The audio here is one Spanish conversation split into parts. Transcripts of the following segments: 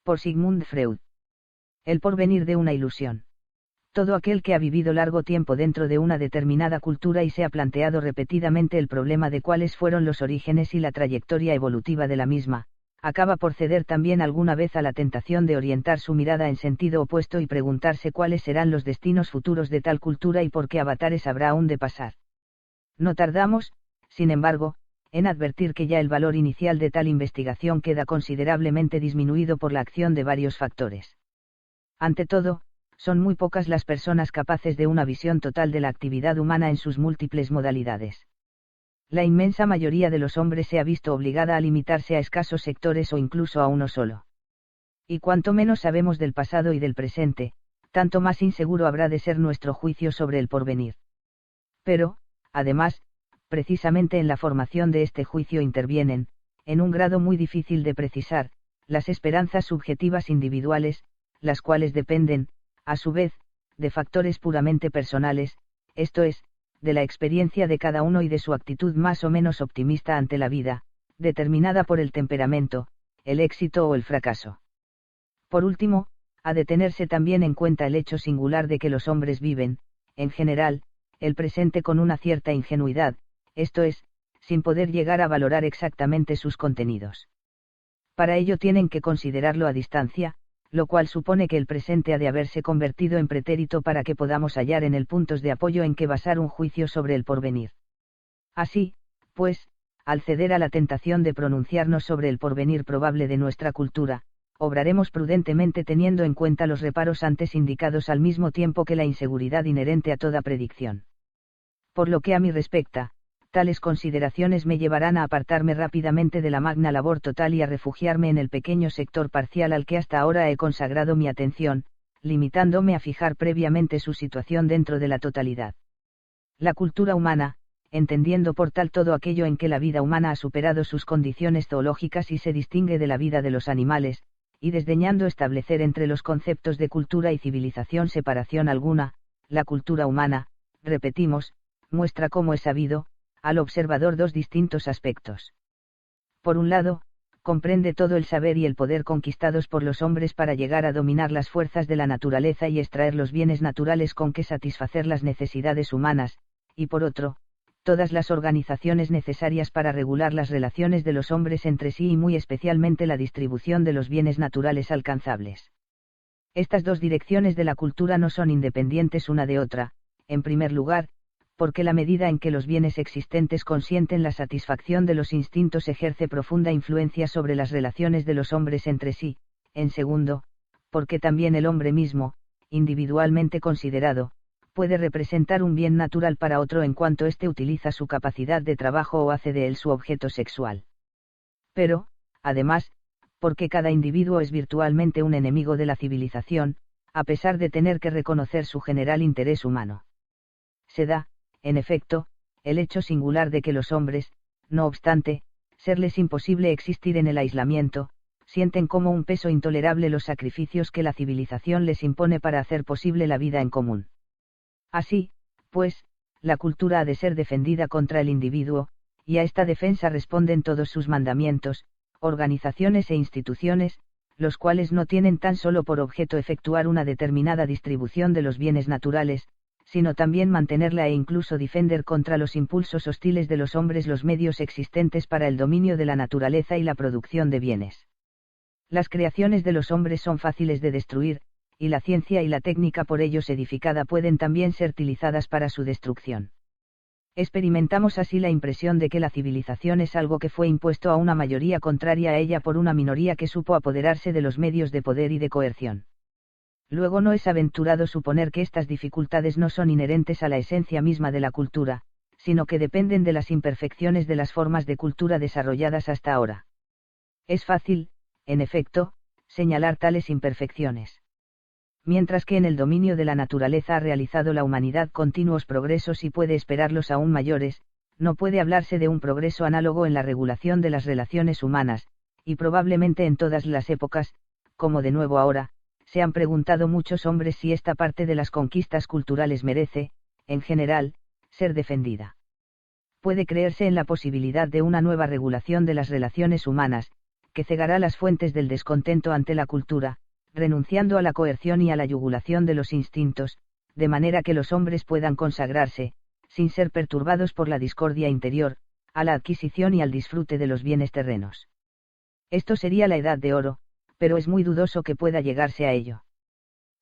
Por Sigmund Freud. El porvenir de una ilusión. Todo aquel que ha vivido largo tiempo dentro de una determinada cultura y se ha planteado repetidamente el problema de cuáles fueron los orígenes y la trayectoria evolutiva de la misma, acaba por ceder también alguna vez a la tentación de orientar su mirada en sentido opuesto y preguntarse cuáles serán los destinos futuros de tal cultura y por qué avatares habrá aún de pasar. No tardamos, sin embargo, en advertir que ya el valor inicial de tal investigación queda considerablemente disminuido por la acción de varios factores. Ante todo, son muy pocas las personas capaces de una visión total de la actividad humana en sus múltiples modalidades. La inmensa mayoría de los hombres se ha visto obligada a limitarse a escasos sectores o incluso a uno solo. Y cuanto menos sabemos del pasado y del presente, tanto más inseguro habrá de ser nuestro juicio sobre el porvenir. Pero, además, precisamente en la formación de este juicio intervienen, en un grado muy difícil de precisar, las esperanzas subjetivas individuales, las cuales dependen, a su vez, de factores puramente personales, esto es, de la experiencia de cada uno y de su actitud más o menos optimista ante la vida, determinada por el temperamento, el éxito o el fracaso. Por último, ha de tenerse también en cuenta el hecho singular de que los hombres viven, en general, el presente con una cierta ingenuidad, esto es, sin poder llegar a valorar exactamente sus contenidos. Para ello tienen que considerarlo a distancia, lo cual supone que el presente ha de haberse convertido en pretérito para que podamos hallar en él puntos de apoyo en que basar un juicio sobre el porvenir. Así, pues, al ceder a la tentación de pronunciarnos sobre el porvenir probable de nuestra cultura, obraremos prudentemente teniendo en cuenta los reparos antes indicados al mismo tiempo que la inseguridad inherente a toda predicción. Por lo que a mí respecta, tales consideraciones me llevarán a apartarme rápidamente de la magna labor total y a refugiarme en el pequeño sector parcial al que hasta ahora he consagrado mi atención, limitándome a fijar previamente su situación dentro de la totalidad. La cultura humana, entendiendo por tal todo aquello en que la vida humana ha superado sus condiciones zoológicas y se distingue de la vida de los animales, y desdeñando establecer entre los conceptos de cultura y civilización separación alguna, la cultura humana, repetimos, muestra como es sabido, al observador dos distintos aspectos. Por un lado, comprende todo el saber y el poder conquistados por los hombres para llegar a dominar las fuerzas de la naturaleza y extraer los bienes naturales con que satisfacer las necesidades humanas, y por otro, todas las organizaciones necesarias para regular las relaciones de los hombres entre sí y muy especialmente la distribución de los bienes naturales alcanzables. Estas dos direcciones de la cultura no son independientes una de otra, en primer lugar, porque la medida en que los bienes existentes consienten la satisfacción de los instintos ejerce profunda influencia sobre las relaciones de los hombres entre sí, en segundo, porque también el hombre mismo, individualmente considerado, puede representar un bien natural para otro en cuanto éste utiliza su capacidad de trabajo o hace de él su objeto sexual. Pero, además, porque cada individuo es virtualmente un enemigo de la civilización, a pesar de tener que reconocer su general interés humano. Se da, en efecto, el hecho singular de que los hombres, no obstante, serles imposible existir en el aislamiento, sienten como un peso intolerable los sacrificios que la civilización les impone para hacer posible la vida en común. Así, pues, la cultura ha de ser defendida contra el individuo, y a esta defensa responden todos sus mandamientos, organizaciones e instituciones, los cuales no tienen tan solo por objeto efectuar una determinada distribución de los bienes naturales, sino también mantenerla e incluso defender contra los impulsos hostiles de los hombres los medios existentes para el dominio de la naturaleza y la producción de bienes. Las creaciones de los hombres son fáciles de destruir, y la ciencia y la técnica por ellos edificada pueden también ser utilizadas para su destrucción. Experimentamos así la impresión de que la civilización es algo que fue impuesto a una mayoría contraria a ella por una minoría que supo apoderarse de los medios de poder y de coerción. Luego no es aventurado suponer que estas dificultades no son inherentes a la esencia misma de la cultura, sino que dependen de las imperfecciones de las formas de cultura desarrolladas hasta ahora. Es fácil, en efecto, señalar tales imperfecciones. Mientras que en el dominio de la naturaleza ha realizado la humanidad continuos progresos y puede esperarlos aún mayores, no puede hablarse de un progreso análogo en la regulación de las relaciones humanas, y probablemente en todas las épocas, como de nuevo ahora, se han preguntado muchos hombres si esta parte de las conquistas culturales merece, en general, ser defendida. Puede creerse en la posibilidad de una nueva regulación de las relaciones humanas, que cegará las fuentes del descontento ante la cultura, renunciando a la coerción y a la yugulación de los instintos, de manera que los hombres puedan consagrarse, sin ser perturbados por la discordia interior, a la adquisición y al disfrute de los bienes terrenos. Esto sería la Edad de Oro, pero es muy dudoso que pueda llegarse a ello.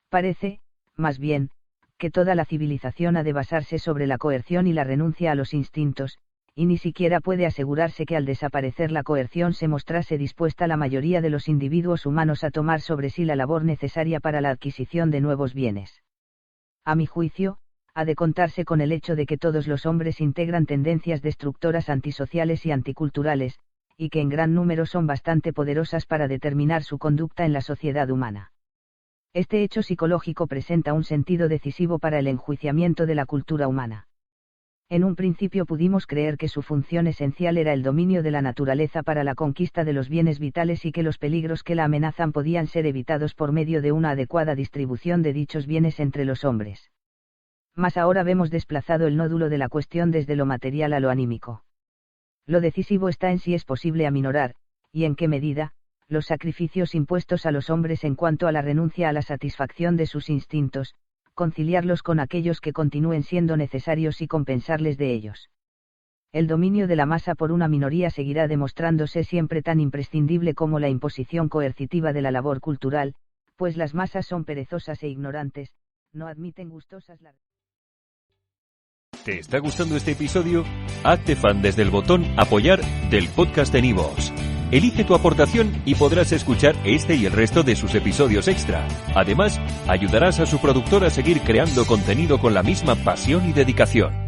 Parece, más bien, que toda la civilización ha de basarse sobre la coerción y la renuncia a los instintos, y ni siquiera puede asegurarse que al desaparecer la coerción se mostrase dispuesta la mayoría de los individuos humanos a tomar sobre sí la labor necesaria para la adquisición de nuevos bienes. A mi juicio, ha de contarse con el hecho de que todos los hombres integran tendencias destructoras antisociales y anticulturales, y que en gran número son bastante poderosas para determinar su conducta en la sociedad humana. Este hecho psicológico presenta un sentido decisivo para el enjuiciamiento de la cultura humana. En un principio pudimos creer que su función esencial era el dominio de la naturaleza para la conquista de los bienes vitales y que los peligros que la amenazan podían ser evitados por medio de una adecuada distribución de dichos bienes entre los hombres. Mas ahora vemos desplazado el nódulo de la cuestión desde lo material a lo anímico. Lo decisivo está en si es posible aminorar, y en qué medida, los sacrificios impuestos a los hombres en cuanto a la renuncia a la satisfacción de sus instintos, conciliarlos con aquellos que continúen siendo necesarios y compensarles de ellos. El dominio de la masa por una minoría seguirá demostrándose siempre tan imprescindible como la imposición coercitiva de la labor cultural, pues las masas son perezosas e ignorantes, no admiten gustosas largas. ¿Te está gustando este episodio? Hazte fan desde el botón Apoyar del podcast de Nivos. Elige tu aportación y podrás escuchar este y el resto de sus episodios extra. Además, ayudarás a su productor a seguir creando contenido con la misma pasión y dedicación.